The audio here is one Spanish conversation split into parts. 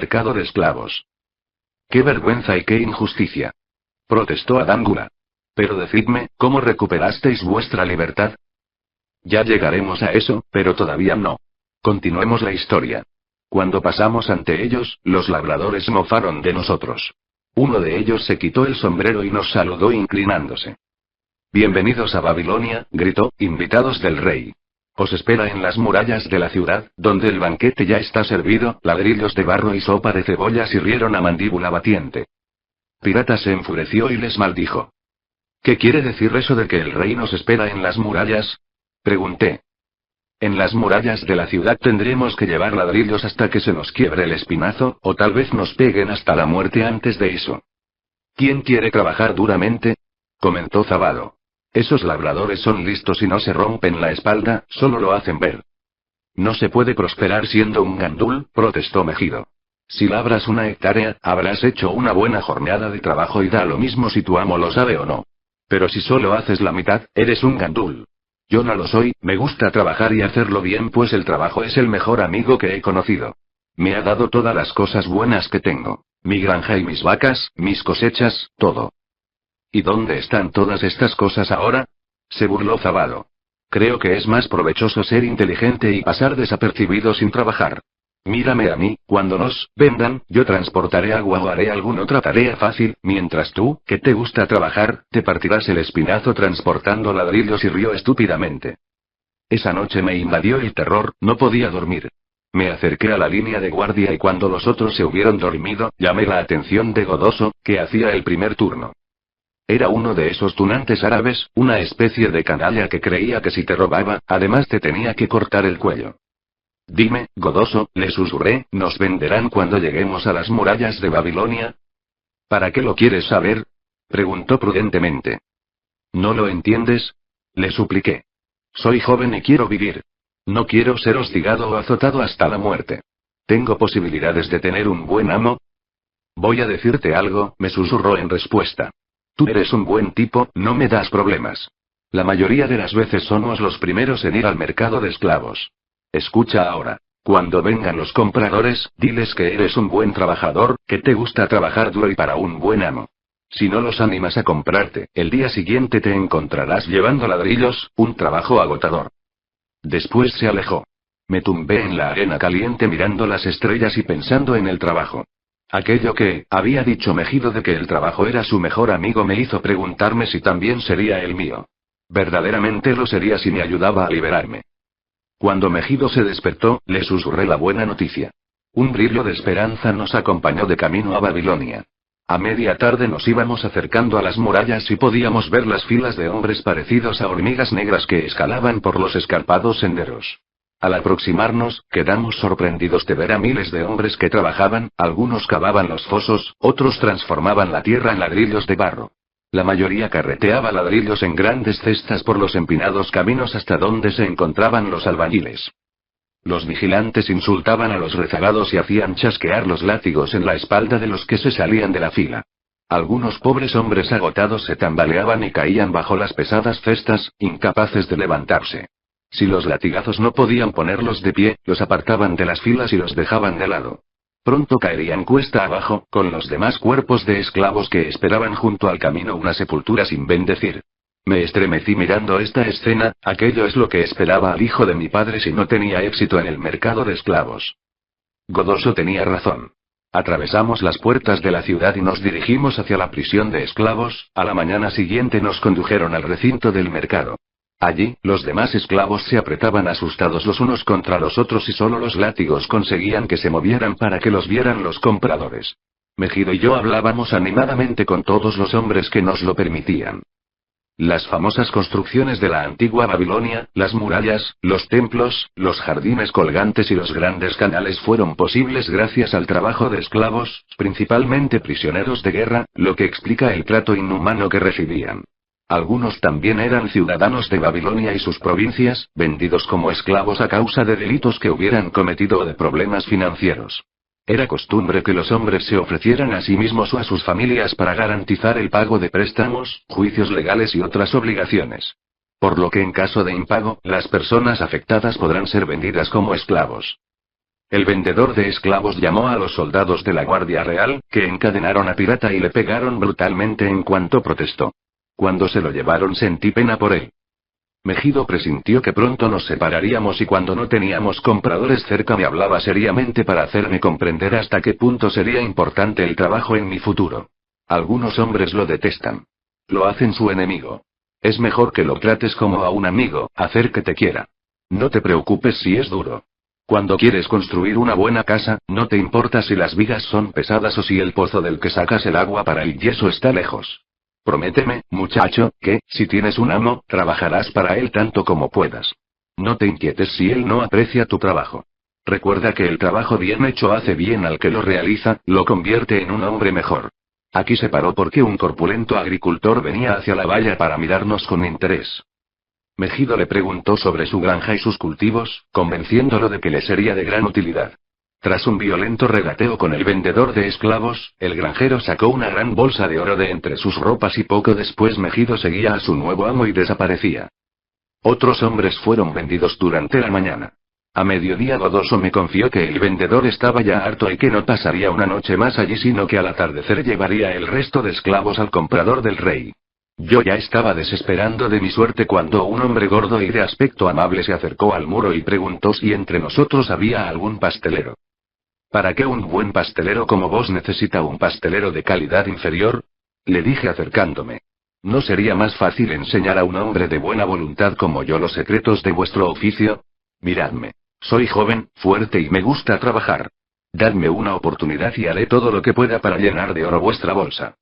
mercado de esclavos. ¡Qué vergüenza y qué injusticia!, protestó Adángula. Pero decidme, ¿cómo recuperasteis vuestra libertad? Ya llegaremos a eso, pero todavía no. Continuemos la historia. Cuando pasamos ante ellos, los labradores mofaron de nosotros. Uno de ellos se quitó el sombrero y nos saludó inclinándose. Bienvenidos a Babilonia, gritó, invitados del rey. Os espera en las murallas de la ciudad, donde el banquete ya está servido, ladrillos de barro y sopa de cebollas hirvieron a mandíbula batiente. Pirata se enfureció y les maldijo. ¿Qué quiere decir eso de que el rey nos espera en las murallas?, pregunté. En las murallas de la ciudad tendremos que llevar ladrillos hasta que se nos quiebre el espinazo, o tal vez nos peguen hasta la muerte antes de eso. ¿Quién quiere trabajar duramente?, comentó Zabalo. Esos labradores son listos y no se rompen la espalda, solo lo hacen ver. No se puede prosperar siendo un gandul, protestó Mejido. Si labras una hectárea, habrás hecho una buena jornada de trabajo y da lo mismo si tu amo lo sabe o no. Pero si solo haces la mitad, eres un gandul. Yo no lo soy, me gusta trabajar y hacerlo bien, pues el trabajo es el mejor amigo que he conocido. Me ha dado todas las cosas buenas que tengo. Mi granja y mis vacas, mis cosechas, todo. ¿Y dónde están todas estas cosas ahora?, se burló Zabalo. Creo que es más provechoso ser inteligente y pasar desapercibido sin trabajar. Mírame a mí, cuando nos vendan, yo transportaré agua o haré alguna otra tarea fácil, mientras tú, que te gusta trabajar, te partirás el espinazo transportando ladrillos, y rió estúpidamente. Esa noche me invadió el terror, no podía dormir. Me acerqué a la línea de guardia y cuando los otros se hubieron dormido, llamé la atención de Godoso, que hacía el primer turno. Era uno de esos tunantes árabes, una especie de canalla que creía que si te robaba, además te tenía que cortar el cuello. Dime, Godoso, le susurré, ¿nos venderán cuando lleguemos a las murallas de Babilonia? ¿Para qué lo quieres saber?, preguntó prudentemente. ¿No lo entiendes?, le supliqué. Soy joven y quiero vivir. No quiero ser hostigado o azotado hasta la muerte. ¿Tengo posibilidades de tener un buen amo? Voy a decirte algo, me susurró en respuesta. Tú eres un buen tipo, no me das problemas. La mayoría de las veces somos los primeros en ir al mercado de esclavos. Escucha ahora. Cuando vengan los compradores, diles que eres un buen trabajador, que te gusta trabajar duro y para un buen amo. Si no los animas a comprarte, el día siguiente te encontrarás llevando ladrillos, un trabajo agotador. Después se alejó. Me tumbé en la arena caliente mirando las estrellas y pensando en el trabajo. Aquello que había dicho Mejido de que el trabajo era su mejor amigo me hizo preguntarme si también sería el mío. Verdaderamente lo sería si me ayudaba a liberarme. Cuando Mejido se despertó, le susurré la buena noticia. Un brillo de esperanza nos acompañó de camino a Babilonia. A media tarde nos íbamos acercando a las murallas y podíamos ver las filas de hombres parecidos a hormigas negras que escalaban por los escarpados senderos. Al aproximarnos, quedamos sorprendidos de ver a miles de hombres que trabajaban, algunos cavaban los fosos, otros transformaban la tierra en ladrillos de barro. La mayoría carreteaba ladrillos en grandes cestas por los empinados caminos hasta donde se encontraban los albañiles. Los vigilantes insultaban a los rezagados y hacían chasquear los látigos en la espalda de los que se salían de la fila. Algunos pobres hombres agotados se tambaleaban y caían bajo las pesadas cestas, incapaces de levantarse. Si los latigazos no podían ponerlos de pie, los apartaban de las filas y los dejaban de lado. Pronto caerían cuesta abajo, con los demás cuerpos de esclavos que esperaban junto al camino una sepultura sin bendecir. Me estremecí mirando esta escena, aquello es lo que esperaba al hijo de mi padre si no tenía éxito en el mercado de esclavos. Godoso tenía razón. Atravesamos las puertas de la ciudad y nos dirigimos hacia la prisión de esclavos. A la mañana siguiente nos condujeron al recinto del mercado. Allí, los demás esclavos se apretaban asustados los unos contra los otros y solo los látigos conseguían que se movieran para que los vieran los compradores. Mejido y yo hablábamos animadamente con todos los hombres que nos lo permitían. Las famosas construcciones de la antigua Babilonia, las murallas, los templos, los jardines colgantes y los grandes canales fueron posibles gracias al trabajo de esclavos, principalmente prisioneros de guerra, lo que explica el trato inhumano que recibían. Algunos también eran ciudadanos de Babilonia y sus provincias, vendidos como esclavos a causa de delitos que hubieran cometido o de problemas financieros. Era costumbre que los hombres se ofrecieran a sí mismos o a sus familias para garantizar el pago de préstamos, juicios legales y otras obligaciones. Por lo que en caso de impago, las personas afectadas podrán ser vendidas como esclavos. El vendedor de esclavos llamó a los soldados de la Guardia Real, que encadenaron a Pirata y le pegaron brutalmente en cuanto protestó. Cuando se lo llevaron sentí pena por él. Mejido presintió que pronto nos separaríamos y cuando no teníamos compradores cerca me hablaba seriamente para hacerme comprender hasta qué punto sería importante el trabajo en mi futuro. Algunos hombres lo detestan. Lo hacen su enemigo. Es mejor que lo trates como a un amigo, hacer que te quiera. No te preocupes si es duro. Cuando quieres construir una buena casa, no te importa si las vigas son pesadas o si el pozo del que sacas el agua para el yeso está lejos. Prométeme, muchacho, que, si tienes un amo, trabajarás para él tanto como puedas. No te inquietes si él no aprecia tu trabajo. Recuerda que el trabajo bien hecho hace bien al que lo realiza, lo convierte en un hombre mejor. Aquí se paró porque un corpulento agricultor venía hacia la valla para mirarnos con interés. Mejido le preguntó sobre su granja y sus cultivos, convenciéndolo de que le sería de gran utilidad. Tras un violento regateo con el vendedor de esclavos, el granjero sacó una gran bolsa de oro de entre sus ropas y poco después Mejido seguía a su nuevo amo y desaparecía. Otros hombres fueron vendidos durante la mañana. A mediodía Godoso me confió que el vendedor estaba ya harto y que no pasaría una noche más allí sino que al atardecer llevaría el resto de esclavos al comprador del rey. Yo ya estaba desesperando de mi suerte cuando un hombre gordo y de aspecto amable se acercó al muro y preguntó si entre nosotros había algún pastelero. ¿Para qué un buen pastelero como vos necesita un pastelero de calidad inferior? Le dije acercándome. ¿No sería más fácil enseñar a un hombre de buena voluntad como yo los secretos de vuestro oficio? Miradme. Soy joven, fuerte y me gusta trabajar. Dadme una oportunidad y haré todo lo que pueda para llenar de oro vuestra bolsa.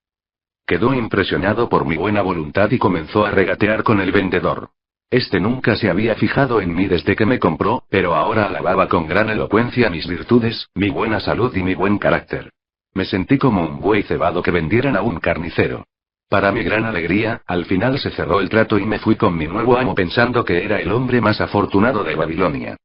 Quedó impresionado por mi buena voluntad y comenzó a regatear con el vendedor. Este nunca se había fijado en mí desde que me compró, pero ahora alababa con gran elocuencia mis virtudes, mi buena salud y mi buen carácter. Me sentí como un buey cebado que vendieran a un carnicero. Para mi gran alegría, al final se cerró el trato y me fui con mi nuevo amo pensando que era el hombre más afortunado de Babilonia.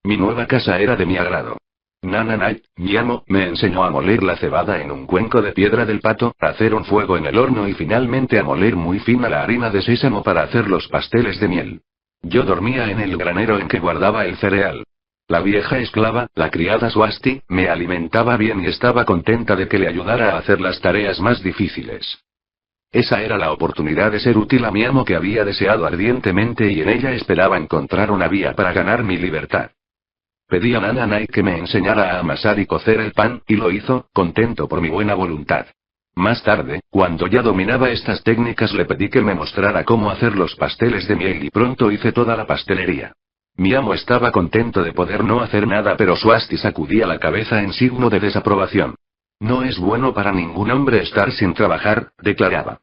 Mi nueva casa era de mi agrado. Nananay, mi amo, me enseñó a moler la cebada en un cuenco de piedra del pato, a hacer un fuego en el horno y finalmente a moler muy fina la harina de sésamo para hacer los pasteles de miel. Yo dormía en el granero en que guardaba el cereal. La vieja esclava, la criada Swasti, me alimentaba bien y estaba contenta de que le ayudara a hacer las tareas más difíciles. Esa era la oportunidad de ser útil a mi amo que había deseado ardientemente y en ella esperaba encontrar una vía para ganar mi libertad. Pedí a Nananay que me enseñara a amasar y cocer el pan, y lo hizo, contento por mi buena voluntad. Más tarde, cuando ya dominaba estas técnicas le pedí que me mostrara cómo hacer los pasteles de miel y pronto hice toda la pastelería. Mi amo estaba contento de poder no hacer nada pero Swasti sacudía la cabeza en signo de desaprobación. No es bueno para ningún hombre estar sin trabajar, declaraba.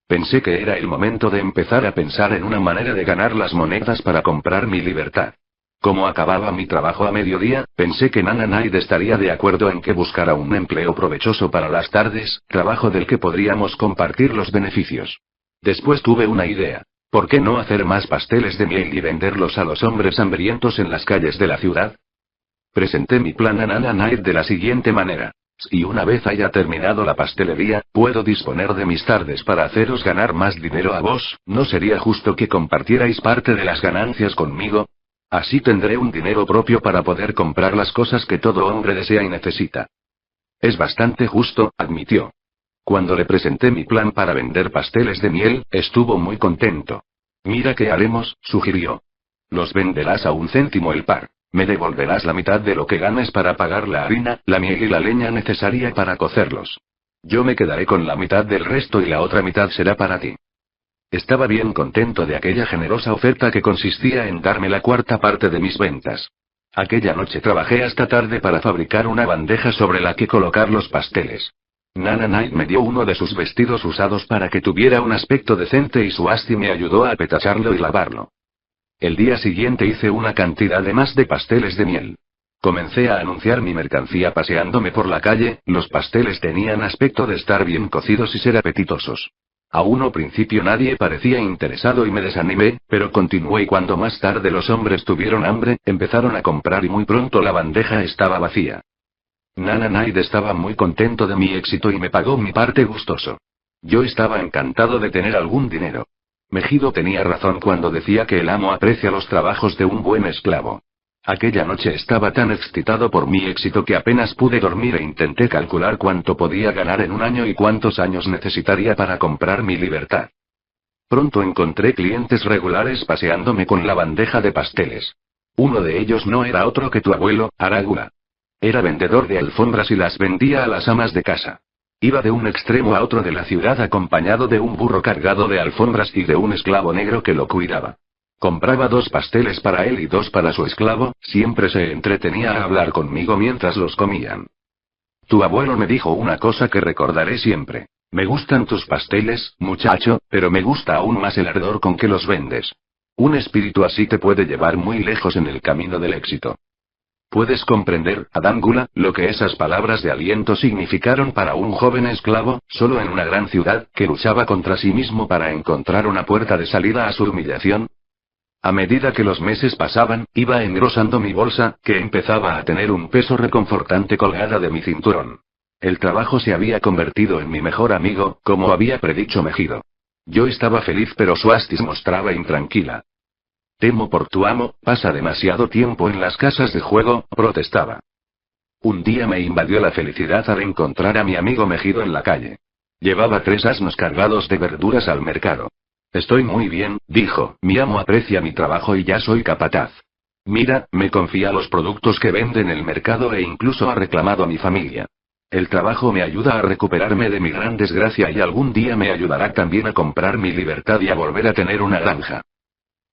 Pensé que era el momento de empezar a pensar en una manera de ganar las monedas para comprar mi libertad. Como acababa mi trabajo a mediodía, pensé que Nananay estaría de acuerdo en que buscara un empleo provechoso para las tardes, trabajo del que podríamos compartir los beneficios. Después tuve una idea. ¿Por qué no hacer más pasteles de miel y venderlos a los hombres hambrientos en las calles de la ciudad? Presenté mi plan a Nananay de la siguiente manera. Si una vez haya terminado la pastelería, puedo disponer de mis tardes para haceros ganar más dinero a vos, ¿no sería justo que compartierais parte de las ganancias conmigo? Así tendré un dinero propio para poder comprar las cosas que todo hombre desea y necesita. Es bastante justo, admitió. Cuando le presenté mi plan para vender pasteles de miel, estuvo muy contento. Mira qué haremos, sugirió. Los venderás a 1 céntimo el par. Me devolverás la mitad de lo que ganes para pagar la harina, la miel y la leña necesaria para cocerlos. Yo me quedaré con la mitad del resto y la otra mitad será para ti. Estaba bien contento de aquella generosa oferta que consistía en darme la 1/4 parte de mis ventas. Aquella noche trabajé hasta tarde para fabricar una bandeja sobre la que colocar los pasteles. Nananay me dio uno de sus vestidos usados para que tuviera un aspecto decente y Swasti me ayudó a petacharlo y lavarlo. El día siguiente hice una cantidad de más de pasteles de miel. Comencé a anunciar mi mercancía paseándome por la calle, los pasteles tenían aspecto de estar bien cocidos y ser apetitosos. A un principio nadie parecía interesado y me desanimé, pero continué y cuando más tarde los hombres tuvieron hambre, empezaron a comprar y muy pronto la bandeja estaba vacía. Nananay estaba muy contento de mi éxito y me pagó mi parte gustoso. Yo estaba encantado de tener algún dinero. Mejido tenía razón cuando decía que el amo aprecia los trabajos de un buen esclavo. Aquella noche estaba tan excitado por mi éxito que apenas pude dormir e intenté calcular cuánto podía ganar en un año y cuántos años necesitaría para comprar mi libertad. Pronto encontré clientes regulares paseándome con la bandeja de pasteles. Uno de ellos no era otro que tu abuelo, Arágula. Era vendedor de alfombras y las vendía a las amas de casa. Iba de un extremo a otro de la ciudad acompañado de un burro cargado de alfombras y de un esclavo negro que lo cuidaba. Compraba 2 pasteles para él y 2 para su esclavo, siempre se entretenía a hablar conmigo mientras los comían. Tu abuelo me dijo una cosa que recordaré siempre. Me gustan tus pasteles, muchacho, pero me gusta aún más el ardor con que los vendes. Un espíritu así te puede llevar muy lejos en el camino del éxito. ¿Puedes comprender, Adángula, lo que esas palabras de aliento significaron para un joven esclavo, solo en una gran ciudad, que luchaba contra sí mismo para encontrar una puerta de salida a su humillación? A medida que los meses pasaban, iba engrosando mi bolsa, que empezaba a tener un peso reconfortante colgada de mi cinturón. El trabajo se había convertido en mi mejor amigo, como había predicho Mejido. Yo estaba feliz pero Swastis mostraba intranquila. Temo por tu amo, pasa demasiado tiempo en las casas de juego, protestaba. Un día me invadió la felicidad al encontrar a mi amigo Mejido en la calle. Llevaba 3 asnos cargados de verduras al mercado. Estoy muy bien, dijo, mi amo aprecia mi trabajo y ya soy capataz. Mira, me confía los productos que vende en el mercado e incluso ha reclamado a mi familia. El trabajo me ayuda a recuperarme de mi gran desgracia y algún día me ayudará también a comprar mi libertad y a volver a tener una granja.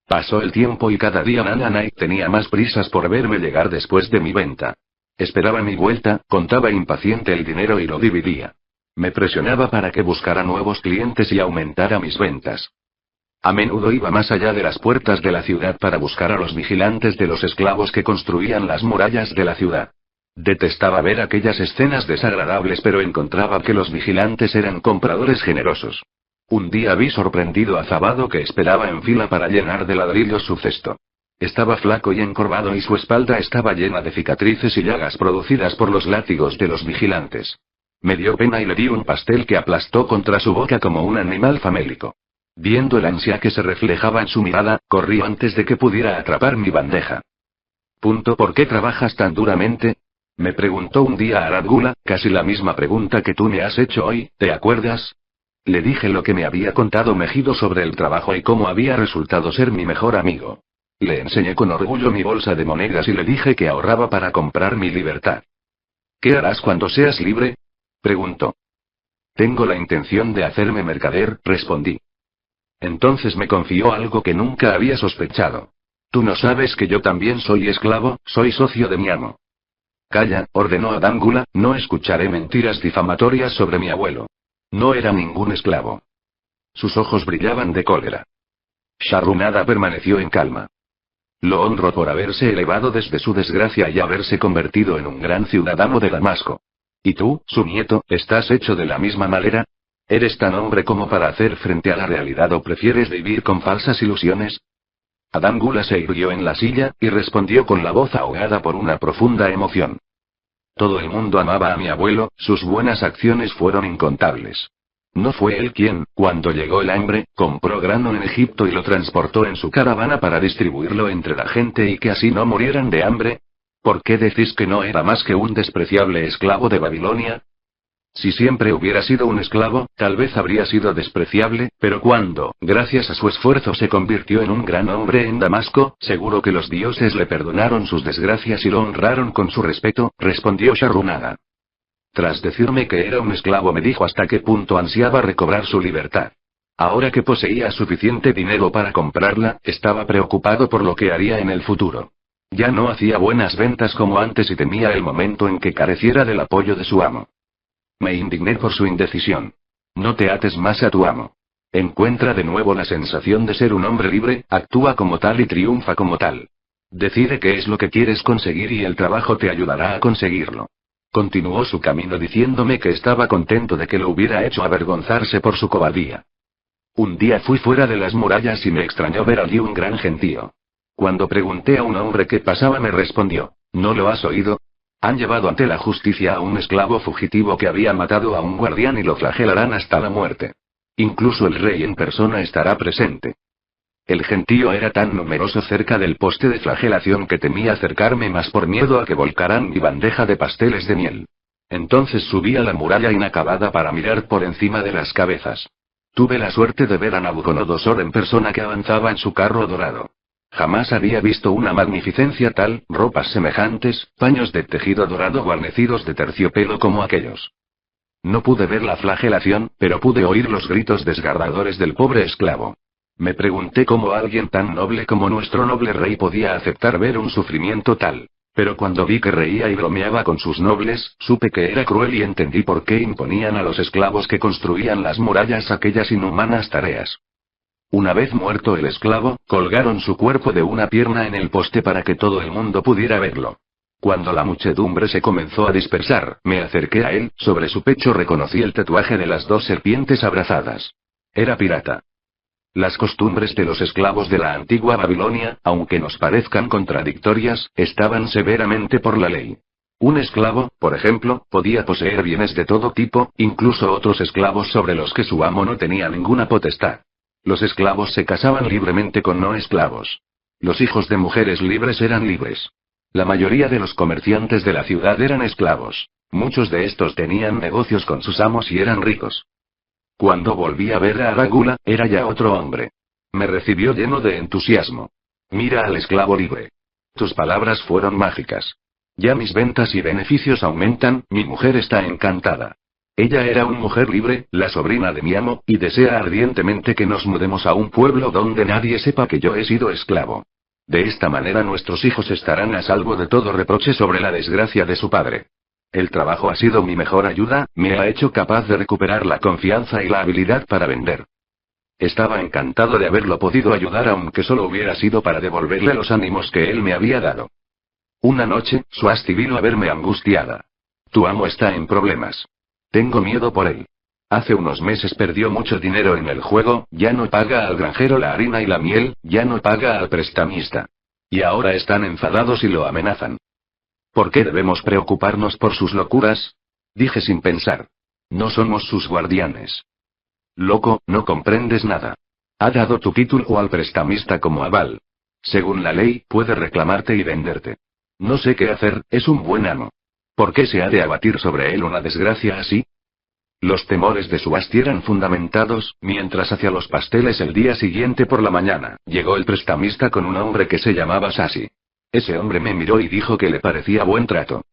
Pasó el tiempo y cada día Nana Knight tenía más prisas por verme llegar después de mi venta. Esperaba mi vuelta, contaba impaciente el dinero y lo dividía. Me presionaba para que buscara nuevos clientes y aumentara mis ventas. A menudo iba más allá de las puertas de la ciudad para buscar a los vigilantes de los esclavos que construían las murallas de la ciudad. Detestaba ver aquellas escenas desagradables pero encontraba que los vigilantes eran compradores generosos. Un día vi sorprendido a Zabado que esperaba en fila para llenar de ladrillos su cesto. Estaba flaco y encorvado y su espalda estaba llena de cicatrices y llagas producidas por los látigos de los vigilantes. Me dio pena y le di un pastel que aplastó contra su boca como un animal famélico. Viendo el ansia que se reflejaba en su mirada, corrí antes de que pudiera atrapar mi bandeja. ¿Por qué trabajas tan duramente? Me preguntó un día Arágula, casi la misma pregunta que tú me has hecho hoy, ¿te acuerdas? Le dije lo que me había contado Mejido sobre el trabajo y cómo había resultado ser mi mejor amigo. Le enseñé con orgullo mi bolsa de monedas y le dije que ahorraba para comprar mi libertad. ¿Qué harás cuando seas libre? Preguntó. Tengo la intención de hacerme mercader, respondí. Entonces me confió algo que nunca había sospechado. Tú no sabes que yo también soy esclavo, soy socio de mi amo. Calla, ordenó Adángula, no escucharé mentiras difamatorias sobre mi abuelo. No era ningún esclavo. Sus ojos brillaban de cólera. Sharrunada permaneció en calma. Lo honro por haberse elevado desde su desgracia y haberse convertido en un gran ciudadano de Damasco. ¿Y tú, su nieto, estás hecho de la misma manera? ¿Eres tan hombre como para hacer frente a la realidad o prefieres vivir con falsas ilusiones? Adángula se irguió en la silla, y respondió con la voz ahogada por una profunda emoción. Todo el mundo amaba a mi abuelo, sus buenas acciones fueron incontables. ¿No fue él quien, cuando llegó el hambre, compró grano en Egipto y lo transportó en su caravana para distribuirlo entre la gente y que así no murieran de hambre? ¿Por qué decís que no era más que un despreciable esclavo de Babilonia? Si siempre hubiera sido un esclavo, tal vez habría sido despreciable, pero cuando, gracias a su esfuerzo se convirtió en un gran hombre en Damasco, seguro que los dioses le perdonaron sus desgracias y lo honraron con su respeto, respondió Sharrunada. Tras decirme que era un esclavo me dijo hasta qué punto ansiaba recobrar su libertad. Ahora que poseía suficiente dinero para comprarla, estaba preocupado por lo que haría en el futuro. Ya no hacía buenas ventas como antes y temía el momento en que careciera del apoyo de su amo. Me indigné por su indecisión. No te ates más a tu amo. Encuentra de nuevo la sensación de ser un hombre libre, actúa como tal y triunfa como tal. Decide qué es lo que quieres conseguir y el trabajo te ayudará a conseguirlo. Continuó su camino diciéndome que estaba contento de que lo hubiera hecho avergonzarse por su cobardía. Un día fui fuera de las murallas y me extrañó ver allí un gran gentío. Cuando pregunté a un hombre qué pasaba me respondió, ¿no lo has oído? Han llevado ante la justicia a un esclavo fugitivo que había matado a un guardián y lo flagelarán hasta la muerte. Incluso el rey en persona estará presente. El gentío era tan numeroso cerca del poste de flagelación que temía acercarme más por miedo a que volcaran mi bandeja de pasteles de miel. Entonces subí a la muralla inacabada para mirar por encima de las cabezas. Tuve la suerte de ver a Nabucodonosor en persona que avanzaba en su carro dorado. Jamás había visto una magnificencia tal, ropas semejantes, paños de tejido dorado guarnecidos de terciopelo como aquellos. No pude ver la flagelación, pero pude oír los gritos desgarradores del pobre esclavo. Me pregunté cómo alguien tan noble como nuestro noble rey podía aceptar ver un sufrimiento tal. Pero cuando vi que reía y bromeaba con sus nobles, supe que era cruel y entendí por qué imponían a los esclavos que construían las murallas aquellas inhumanas tareas. Una vez muerto el esclavo, colgaron su cuerpo de una pierna en el poste para que todo el mundo pudiera verlo. Cuando la muchedumbre se comenzó a dispersar, me acerqué a él, sobre su pecho reconocí el tatuaje de las dos serpientes abrazadas. Era pirata. Las costumbres de los esclavos de la antigua Babilonia, aunque nos parezcan contradictorias, estaban severamente por la ley. Un esclavo, por ejemplo, podía poseer bienes de todo tipo, incluso otros esclavos sobre los que su amo no tenía ninguna potestad. Los esclavos se casaban libremente con no esclavos. Los hijos de mujeres libres eran libres. La mayoría de los comerciantes de la ciudad eran esclavos. Muchos de estos tenían negocios con sus amos y eran ricos. Cuando volví a ver a Arágula, era ya otro hombre. Me recibió lleno de entusiasmo. Mira al esclavo libre. Tus palabras fueron mágicas. Ya mis ventas y beneficios aumentan, mi mujer está encantada. Ella era una mujer libre, la sobrina de mi amo, y desea ardientemente que nos mudemos a un pueblo donde nadie sepa que yo he sido esclavo. De esta manera nuestros hijos estarán a salvo de todo reproche sobre la desgracia de su padre. El trabajo ha sido mi mejor ayuda, me ha hecho capaz de recuperar la confianza y la habilidad para vender. Estaba encantado de haberlo podido ayudar aunque solo hubiera sido para devolverle los ánimos que él me había dado. Una noche, Swasti vino a verme angustiada. Tu amo está en problemas. Tengo miedo por él. Hace unos meses perdió mucho dinero en el juego, ya no paga al granjero la harina y la miel, ya no paga al prestamista. Y ahora están enfadados y lo amenazan. ¿Por qué debemos preocuparnos por sus locuras? Dije sin pensar. No somos sus guardianes. Loco, no comprendes nada. Ha dado tu título al prestamista como aval. Según la ley, puede reclamarte y venderte. No sé qué hacer, es un buen amo. ¿Por qué se ha de abatir sobre él una desgracia así? Los temores de Swasti eran fundamentados, mientras hacia los pasteles el día siguiente por la mañana, llegó el prestamista con un hombre que se llamaba Sasi. Ese hombre me miró y dijo que le parecía buen trato.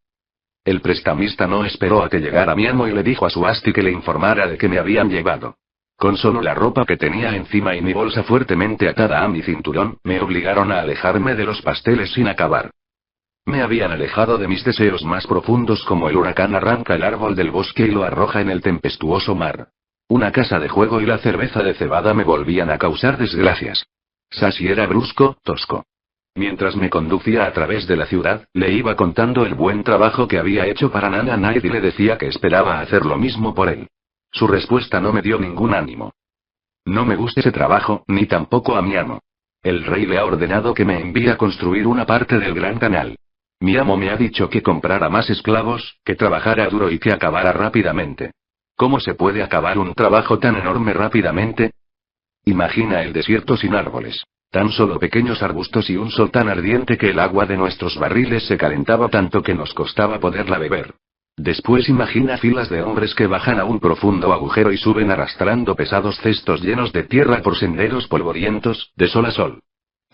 El prestamista no esperó a que llegara mi amo y le dijo a Swasti que le informara de que me habían llevado. Con solo la ropa que tenía encima y mi bolsa fuertemente atada a mi cinturón, me obligaron a alejarme de los pasteles sin acabar. Me habían alejado de mis deseos más profundos como el huracán arranca el árbol del bosque y lo arroja en el tempestuoso mar. Una casa de juego y la cerveza de cebada me volvían a causar desgracias. Sasi era brusco, tosco. Mientras me conducía a través de la ciudad, le iba contando el buen trabajo que había hecho para Nana Night y le decía que esperaba hacer lo mismo por él. Su respuesta no me dio ningún ánimo. No me gusta ese trabajo, ni tampoco a mi amo. El rey le ha ordenado que me envíe a construir una parte del gran canal. Mi amo me ha dicho que comprara más esclavos, que trabajara duro y que acabara rápidamente. ¿Cómo se puede acabar un trabajo tan enorme rápidamente? Imagina el desierto sin árboles. Tan solo pequeños arbustos y un sol tan ardiente que el agua de nuestros barriles se calentaba tanto que nos costaba poderla beber. Después imagina filas de hombres que bajan a un profundo agujero y suben arrastrando pesados cestos llenos de tierra por senderos polvorientos, de sol a sol.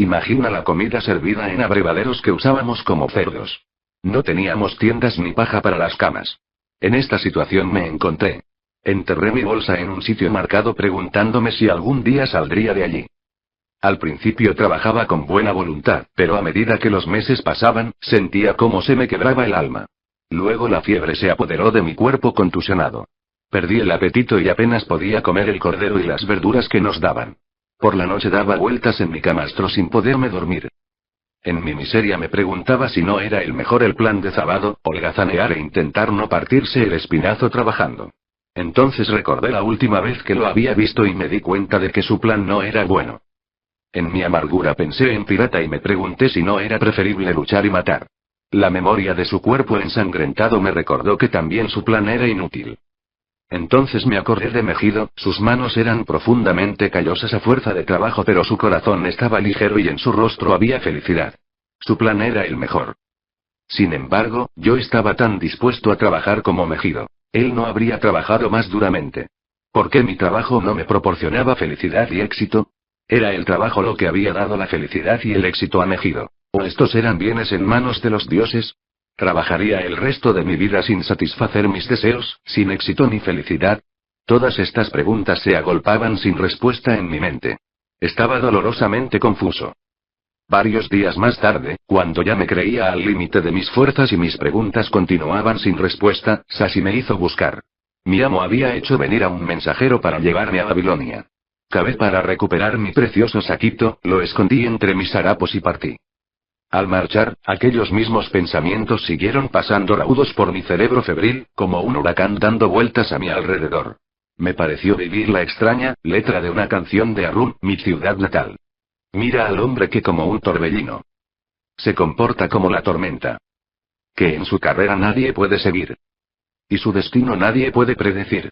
Imagina la comida servida en abrevaderos que usábamos como cerdos. No teníamos tiendas ni paja para las camas. En esta situación me encontré. Enterré mi bolsa en un sitio marcado preguntándome si algún día saldría de allí. Al principio trabajaba con buena voluntad, pero a medida que los meses pasaban, sentía cómo se me quebraba el alma. Luego la fiebre se apoderó de mi cuerpo contusionado. Perdí el apetito y apenas podía comer el cordero y las verduras que nos daban. Por la noche daba vueltas en mi camastro sin poderme dormir. En mi miseria me preguntaba si no era el mejor el plan de Zabado, holgazanear e intentar no partirse el espinazo trabajando. Entonces recordé la última vez que lo había visto y me di cuenta de que su plan no era bueno. En mi amargura pensé en pirata y me pregunté si no era preferible luchar y matar. La memoria de su cuerpo ensangrentado me recordó que también su plan era inútil. Entonces me acordé de Megido, sus manos eran profundamente callosas a fuerza de trabajo, pero su corazón estaba ligero y en su rostro había felicidad. Su plan era el mejor. Sin embargo, yo estaba tan dispuesto a trabajar como Megido. Él no habría trabajado más duramente. ¿Por qué mi trabajo no me proporcionaba felicidad y éxito? ¿Era el trabajo lo que había dado la felicidad y el éxito a Megido? ¿O estos eran bienes en manos de los dioses? ¿Trabajaría el resto de mi vida sin satisfacer mis deseos, sin éxito ni felicidad? Todas estas preguntas se agolpaban sin respuesta en mi mente. Estaba dolorosamente confuso. Varios días más tarde, cuando ya me creía al límite de mis fuerzas y mis preguntas continuaban sin respuesta, Sashi me hizo buscar. Mi amo había hecho venir a un mensajero para llevarme a Babilonia. Cavé para recuperar mi precioso saquito, lo escondí entre mis harapos y partí. Al marchar, aquellos mismos pensamientos siguieron pasando raudos por mi cerebro febril, como un huracán dando vueltas a mi alrededor. Me pareció vivir la extraña letra de una canción de Arun, mi ciudad natal. Mira al hombre que como un torbellino se comporta como la tormenta. Que en su carrera nadie puede seguir. Y su destino nadie puede predecir.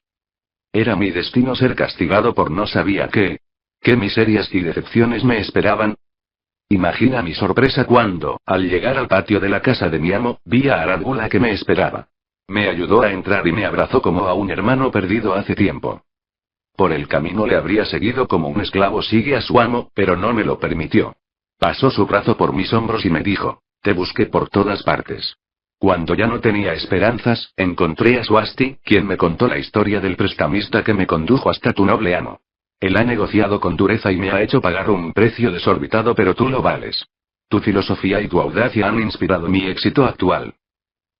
Era mi destino ser castigado por no sabía qué. ¿Qué miserias y decepciones me esperaban? Imagina mi sorpresa cuando, al llegar al patio de la casa de mi amo, vi a Aradgula que me esperaba. Me ayudó a entrar y me abrazó como a un hermano perdido hace tiempo. Por el camino le habría seguido como un esclavo sigue a su amo, pero no me lo permitió. Pasó su brazo por mis hombros y me dijo, te busqué por todas partes. Cuando ya no tenía esperanzas, encontré a Swasti, quien me contó la historia del prestamista que me condujo hasta tu noble amo. Él ha negociado con dureza y me ha hecho pagar un precio desorbitado, pero tú lo vales. Tu filosofía y tu audacia han inspirado mi éxito actual.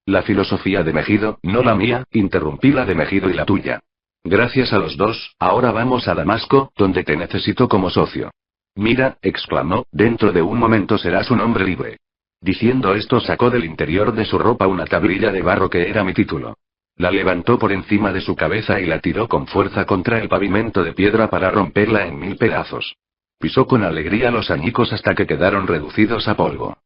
La filosofía de Megido, no la mía, interrumpí la de Megido y la tuya. Gracias a los dos, ahora vamos a Damasco, donde te necesito como socio. Mira, exclamó, dentro de un momento serás un hombre libre. Diciendo esto sacó del interior de su ropa una tablilla de barro que era mi título. La levantó por encima de su cabeza y la tiró con fuerza contra el pavimento de piedra para romperla en 1000 pedazos. Pisó con alegría los añicos hasta que quedaron reducidos a polvo.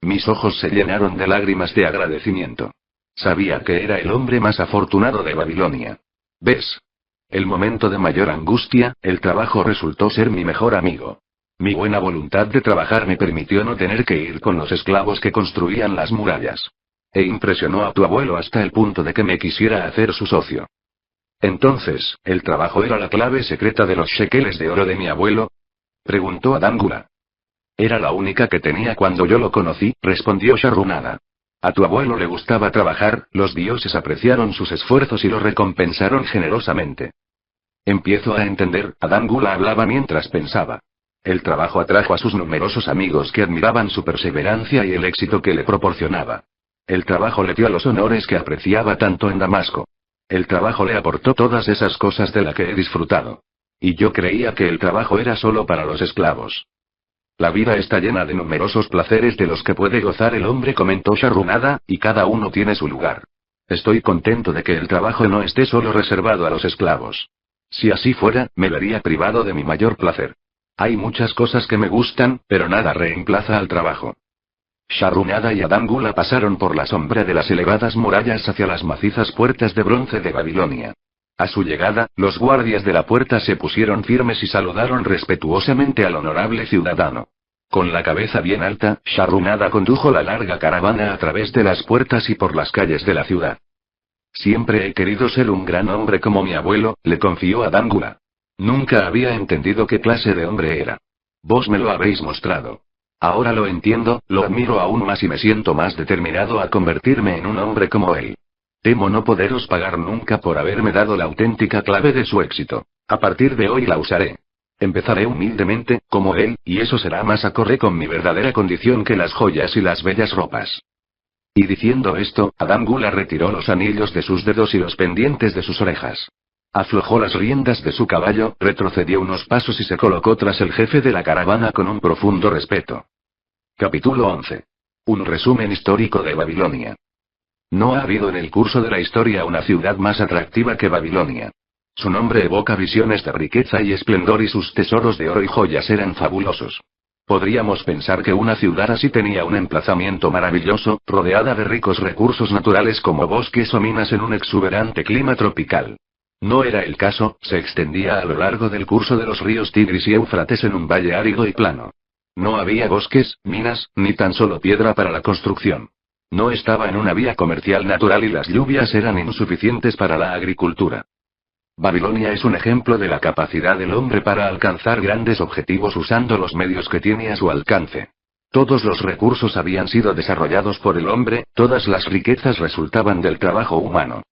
Mis ojos se llenaron de lágrimas de agradecimiento. Sabía que era el hombre más afortunado de Babilonia. ¿Ves? El momento de mayor angustia, el trabajo resultó ser mi mejor amigo. Mi buena voluntad de trabajar me permitió no tener que ir con los esclavos que construían las murallas. E impresionó a tu abuelo hasta el punto de que me quisiera hacer su socio. Entonces, ¿el trabajo era la clave secreta de los shekeles de oro de mi abuelo? Preguntó Adángula. Era la única que tenía cuando yo lo conocí, respondió Sharrunada. A tu abuelo le gustaba trabajar, los dioses apreciaron sus esfuerzos y lo recompensaron generosamente. Empiezo a entender, Adángula hablaba mientras pensaba. El trabajo atrajo a sus numerosos amigos que admiraban su perseverancia y el éxito que le proporcionaba. El trabajo le dio los honores que apreciaba tanto en Damasco. El trabajo le aportó todas esas cosas de las que he disfrutado. Y yo creía que el trabajo era solo para los esclavos. La vida está llena de numerosos placeres de los que puede gozar el hombre, comentó Sharrunada, y cada uno tiene su lugar. Estoy contento de que el trabajo no esté solo reservado a los esclavos. Si así fuera, me vería privado de mi mayor placer. Hay muchas cosas que me gustan, pero nada reemplaza al trabajo. Sharrunada y Adángula pasaron por la sombra de las elevadas murallas hacia las macizas puertas de bronce de Babilonia. A su llegada, los guardias de la puerta se pusieron firmes y saludaron respetuosamente al honorable ciudadano. Con la cabeza bien alta, Sharrunada condujo la larga caravana a través de las puertas y por las calles de la ciudad. Siempre he querido ser un gran hombre como mi abuelo, le confió Adángula. Nunca había entendido qué clase de hombre era. Vos me lo habéis mostrado. Ahora lo entiendo, lo admiro aún más y me siento más determinado a convertirme en un hombre como él. Temo no poderos pagar nunca por haberme dado la auténtica clave de su éxito. A partir de hoy la usaré. Empezaré humildemente, como él, y eso será más acorde con mi verdadera condición que las joyas y las bellas ropas. Y diciendo esto, Adángula retiró los anillos de sus dedos y los pendientes de sus orejas. Aflojó las riendas de su caballo, retrocedió unos pasos y se colocó tras el jefe de la caravana con un profundo respeto. Capítulo 11. Un resumen histórico de Babilonia. No ha habido en el curso de la historia una ciudad más atractiva que Babilonia. Su nombre evoca visiones de riqueza y esplendor y sus tesoros de oro y joyas eran fabulosos. Podríamos pensar que una ciudad así tenía un emplazamiento maravilloso, rodeada de ricos recursos naturales como bosques o minas en un exuberante clima tropical. No era el caso, se extendía a lo largo del curso de los ríos Tigris y Éufrates en un valle árido y plano. No había bosques, minas, ni tan solo piedra para la construcción. No estaba en una vía comercial natural y las lluvias eran insuficientes para la agricultura. Babilonia es un ejemplo de la capacidad del hombre para alcanzar grandes objetivos usando los medios que tiene a su alcance. Todos los recursos habían sido desarrollados por el hombre, todas las riquezas resultaban del trabajo humano.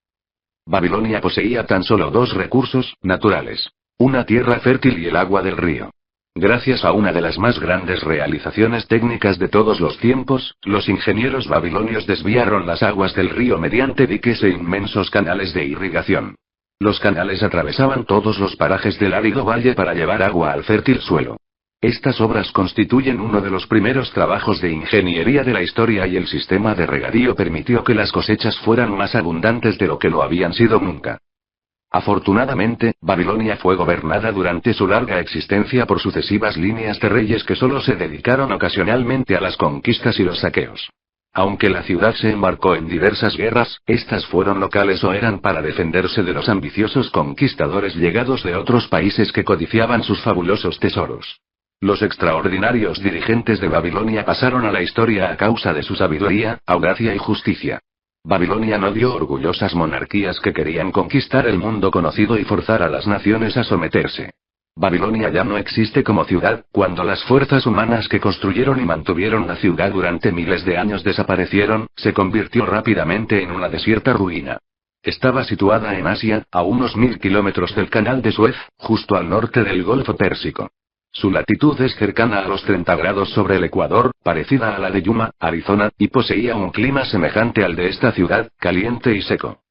Babilonia poseía tan solo dos recursos naturales: una tierra fértil y el agua del río. Gracias a una de las más grandes realizaciones técnicas de todos los tiempos, los ingenieros babilonios desviaron las aguas del río mediante diques e inmensos canales de irrigación. Los canales atravesaban todos los parajes del árido valle para llevar agua al fértil suelo. Estas obras constituyen uno de los primeros trabajos de ingeniería de la historia y el sistema de regadío permitió que las cosechas fueran más abundantes de lo que lo habían sido nunca. Afortunadamente, Babilonia fue gobernada durante su larga existencia por sucesivas líneas de reyes que solo se dedicaron ocasionalmente a las conquistas y los saqueos. Aunque la ciudad se embarcó en diversas guerras, estas fueron locales o eran para defenderse de los ambiciosos conquistadores llegados de otros países que codiciaban sus fabulosos tesoros. Los extraordinarios dirigentes de Babilonia pasaron a la historia a causa de su sabiduría, audacia y justicia. Babilonia no dio orgullosas monarquías que querían conquistar el mundo conocido y forzar a las naciones a someterse. Babilonia ya no existe como ciudad, cuando las fuerzas humanas que construyeron y mantuvieron la ciudad durante miles de años desaparecieron, se convirtió rápidamente en una desierta ruina. Estaba situada en Asia, a unos 1000 kilómetros del Canal de Suez, justo al norte del Golfo Pérsico. Su latitud es cercana a los 30 grados sobre el ecuador, parecida a la de Yuma, Arizona, y poseía un clima semejante al de esta ciudad, caliente y seco.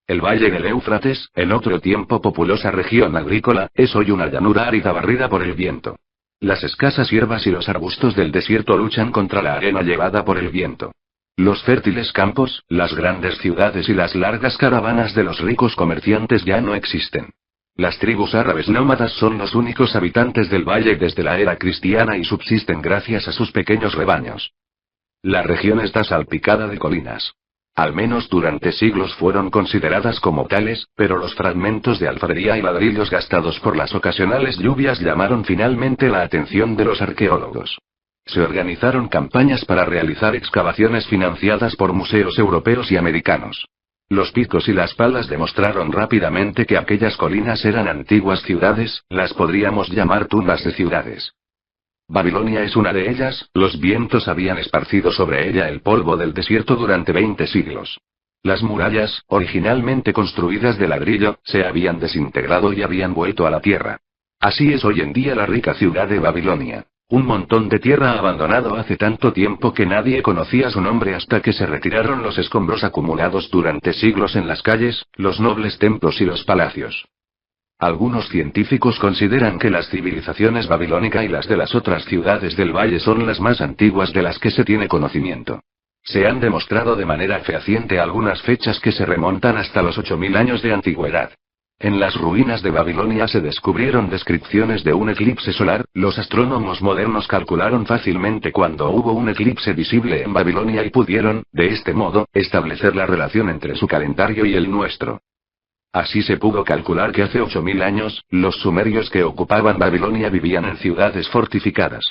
El valle del Éufrates, en otro tiempo populosa región agrícola, es hoy una llanura árida barrida por el viento. Las escasas hierbas y los arbustos del desierto luchan contra la arena llevada por el viento. Los fértiles campos, las grandes ciudades y las largas caravanas de los ricos comerciantes ya no existen. Las tribus árabes nómadas son los únicos habitantes del valle desde la era cristiana y subsisten gracias a sus pequeños rebaños. La región está salpicada de colinas. Al menos durante siglos fueron consideradas como tales, pero los fragmentos de alfarería y ladrillos gastados por las ocasionales lluvias llamaron finalmente la atención de los arqueólogos. Se organizaron campañas para realizar excavaciones financiadas por museos europeos y americanos. Los picos y las palas demostraron rápidamente que aquellas colinas eran antiguas ciudades, las podríamos llamar tumbas de ciudades. Babilonia es una de ellas, los vientos habían esparcido sobre ella el polvo del desierto durante 20 siglos. Las murallas, originalmente construidas de ladrillo, se habían desintegrado y habían vuelto a la tierra. Así es hoy en día la rica ciudad de Babilonia. Un montón de tierra abandonado hace tanto tiempo que nadie conocía su nombre hasta que se retiraron los escombros acumulados durante siglos en las calles, los nobles templos y los palacios. Algunos científicos consideran que las civilizaciones babilónica y las de las otras ciudades del valle son las más antiguas de las que se tiene conocimiento. Se han demostrado de manera fehaciente algunas fechas que se remontan hasta los 8000 años de antigüedad. En las ruinas de Babilonia se descubrieron descripciones de un eclipse solar. Los astrónomos modernos calcularon fácilmente cuándo hubo un eclipse visible en Babilonia y pudieron, de este modo, establecer la relación entre su calendario y el nuestro. Así se pudo calcular que hace 8000 años, los sumerios que ocupaban Babilonia vivían en ciudades fortificadas.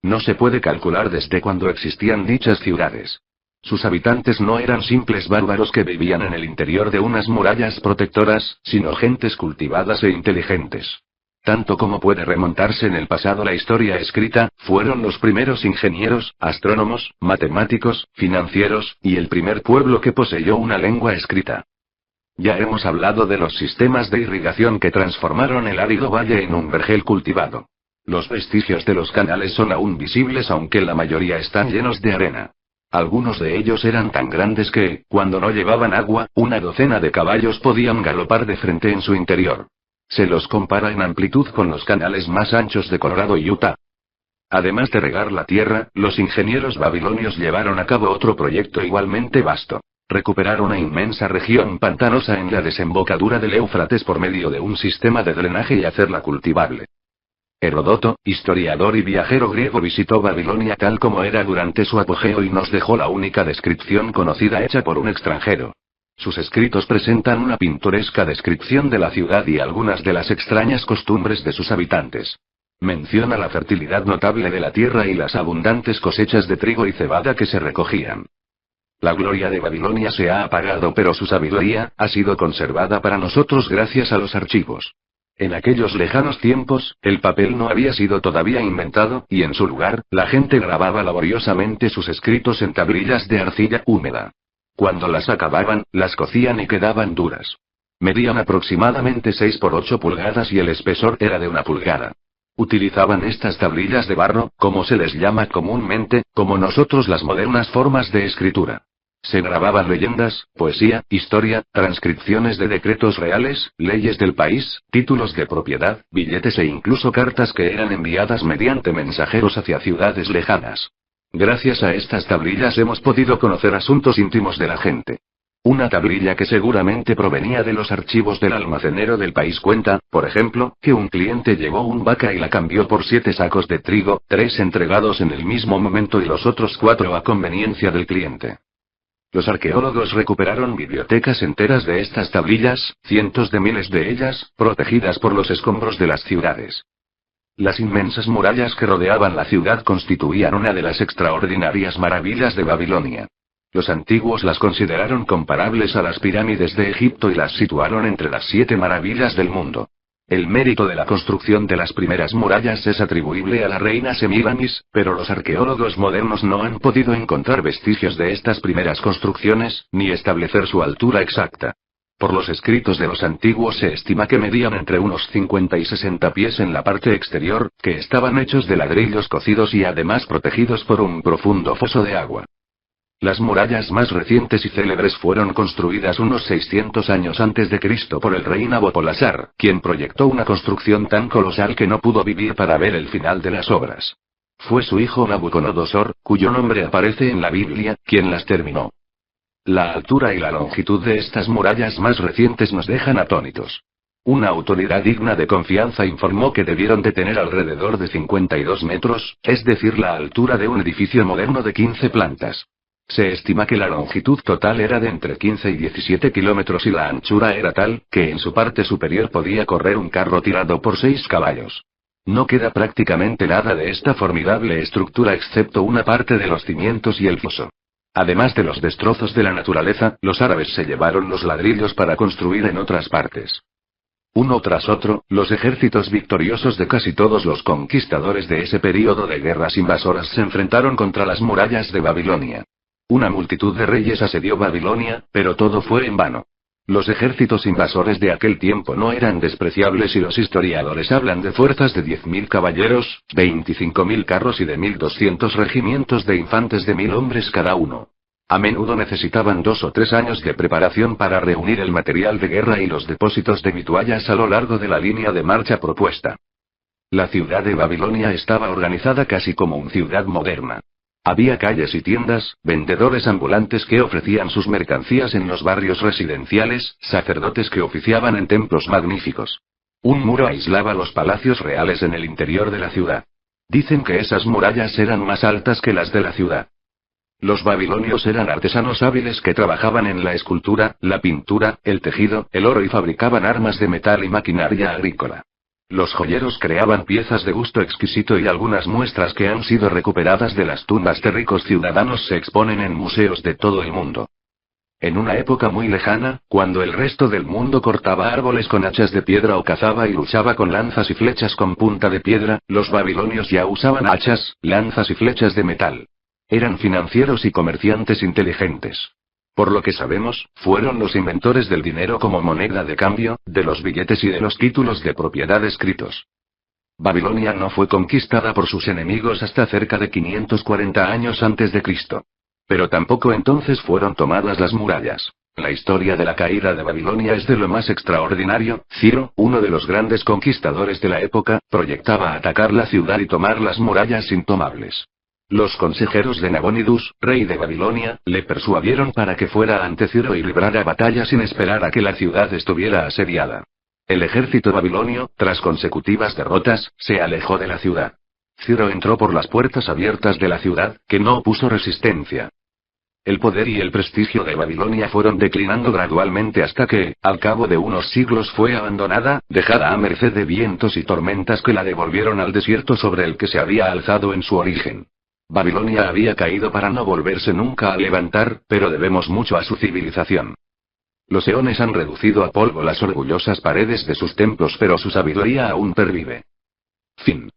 No se puede calcular desde cuándo existían dichas ciudades. Sus habitantes no eran simples bárbaros que vivían en el interior de unas murallas protectoras, sino gentes cultivadas e inteligentes. Tanto como puede remontarse en el pasado la historia escrita, fueron los primeros ingenieros, astrónomos, matemáticos, financieros, y el primer pueblo que poseyó una lengua escrita. Ya hemos hablado de los sistemas de irrigación que transformaron el árido valle en un vergel cultivado. Los vestigios de los canales son aún visibles aunque la mayoría están llenos de arena. Algunos de ellos eran tan grandes que, cuando no llevaban agua, una docena de caballos podían galopar de frente en su interior. Se los compara en amplitud con los canales más anchos de Colorado y Utah. Además de regar la tierra, los ingenieros babilonios llevaron a cabo otro proyecto igualmente vasto: recuperar una inmensa región pantanosa en la desembocadura del Éufrates por medio de un sistema de drenaje y hacerla cultivable. Heródoto, historiador y viajero griego, visitó Babilonia tal como era durante su apogeo y nos dejó la única descripción conocida hecha por un extranjero. Sus escritos presentan una pintoresca descripción de la ciudad y algunas de las extrañas costumbres de sus habitantes. Menciona la fertilidad notable de la tierra y las abundantes cosechas de trigo y cebada que se recogían. La gloria de Babilonia se ha apagado, pero su sabiduría ha sido conservada para nosotros gracias a los archivos. En aquellos lejanos tiempos, el papel no había sido todavía inventado, y en su lugar, la gente grababa laboriosamente sus escritos en tablillas de arcilla húmeda. Cuando las acababan, las cocían y quedaban duras. Medían aproximadamente 6 por 8 pulgadas y el espesor era de 1 pulgada. Utilizaban estas tablillas de barro, como se les llama comúnmente, como nosotros las modernas formas de escritura. Se grababan leyendas, poesía, historia, transcripciones de decretos reales, leyes del país, títulos de propiedad, billetes e incluso cartas que eran enviadas mediante mensajeros hacia ciudades lejanas. Gracias a estas tablillas hemos podido conocer asuntos íntimos de la gente. Una tablilla que seguramente provenía de los archivos del almacenero del país cuenta, por ejemplo, que un cliente llevó un vaca y la cambió por 7 sacos de trigo, 3 entregados en el mismo momento y los otros 4 a conveniencia del cliente. Los arqueólogos recuperaron bibliotecas enteras de estas tablillas, cientos de miles de ellas, protegidas por los escombros de las ciudades. Las inmensas murallas que rodeaban la ciudad constituían una de las extraordinarias maravillas de Babilonia. Los antiguos las consideraron comparables a las pirámides de Egipto y las situaron entre las 7 maravillas del mundo. El mérito de la construcción de las primeras murallas es atribuible a la reina Semíramis, pero los arqueólogos modernos no han podido encontrar vestigios de estas primeras construcciones, ni establecer su altura exacta. Por los escritos de los antiguos se estima que medían entre unos 50 y 60 pies en la parte exterior, que estaban hechos de ladrillos cocidos y además protegidos por un profundo foso de agua. Las murallas más recientes y célebres fueron construidas unos 600 años antes de Cristo por el rey Nabopolassar, quien proyectó una construcción tan colosal que no pudo vivir para ver el final de las obras. Fue su hijo Nabucodonosor, cuyo nombre aparece en la Biblia, quien las terminó. La altura y la longitud de estas murallas más recientes nos dejan atónitos. Una autoridad digna de confianza informó que debieron de tener alrededor de 52 metros, es decir, la altura de un edificio moderno de 15 plantas. Se estima que la longitud total era de entre 15 y 17 kilómetros y la anchura era tal, que en su parte superior podía correr un carro tirado por 6 caballos. No queda prácticamente nada de esta formidable estructura excepto una parte de los cimientos y el foso. Además de los destrozos de la naturaleza, los árabes se llevaron los ladrillos para construir en otras partes. Uno tras otro, los ejércitos victoriosos de casi todos los conquistadores de ese período de guerras invasoras se enfrentaron contra las murallas de Babilonia. Una multitud de reyes asedió Babilonia, pero todo fue en vano. Los ejércitos invasores de aquel tiempo no eran despreciables y los historiadores hablan de fuerzas de 10.000 caballeros, 25.000 carros y de 1.200 regimientos de infantes de 1.000 hombres cada uno. A menudo necesitaban 2 o 3 años de preparación para reunir el material de guerra y los depósitos de vituallas a lo largo de la línea de marcha propuesta. La ciudad de Babilonia estaba organizada casi como una ciudad moderna. Había calles y tiendas, vendedores ambulantes que ofrecían sus mercancías en los barrios residenciales, sacerdotes que oficiaban en templos magníficos. Un muro aislaba los palacios reales en el interior de la ciudad. Dicen que esas murallas eran más altas que las de la ciudad. Los babilonios eran artesanos hábiles que trabajaban en la escultura, la pintura, el tejido, el oro y fabricaban armas de metal y maquinaria agrícola. Los joyeros creaban piezas de gusto exquisito y algunas muestras que han sido recuperadas de las tumbas de ricos ciudadanos se exponen en museos de todo el mundo. En una época muy lejana, cuando el resto del mundo cortaba árboles con hachas de piedra o cazaba y luchaba con lanzas y flechas con punta de piedra, los babilonios ya usaban hachas, lanzas y flechas de metal. Eran financieros y comerciantes inteligentes. Por lo que sabemos, fueron los inventores del dinero como moneda de cambio, de los billetes y de los títulos de propiedad escritos. Babilonia no fue conquistada por sus enemigos hasta cerca de 540 años antes de Cristo. Pero tampoco entonces fueron tomadas las murallas. La historia de la caída de Babilonia es de lo más extraordinario. Ciro, uno de los grandes conquistadores de la época, proyectaba atacar la ciudad y tomar las murallas intomables. Los consejeros de Nabonidus, rey de Babilonia, le persuadieron para que fuera ante Ciro y librara batalla sin esperar a que la ciudad estuviera asediada. El ejército babilonio, tras consecutivas derrotas, se alejó de la ciudad. Ciro entró por las puertas abiertas de la ciudad, que no opuso resistencia. El poder y el prestigio de Babilonia fueron declinando gradualmente hasta que, al cabo de unos siglos, fue abandonada, dejada a merced de vientos y tormentas que la devolvieron al desierto sobre el que se había alzado en su origen. Babilonia había caído para no volverse nunca a levantar, pero debemos mucho a su civilización. Los eones han reducido a polvo las orgullosas paredes de sus templos, pero su sabiduría aún pervive. Fin.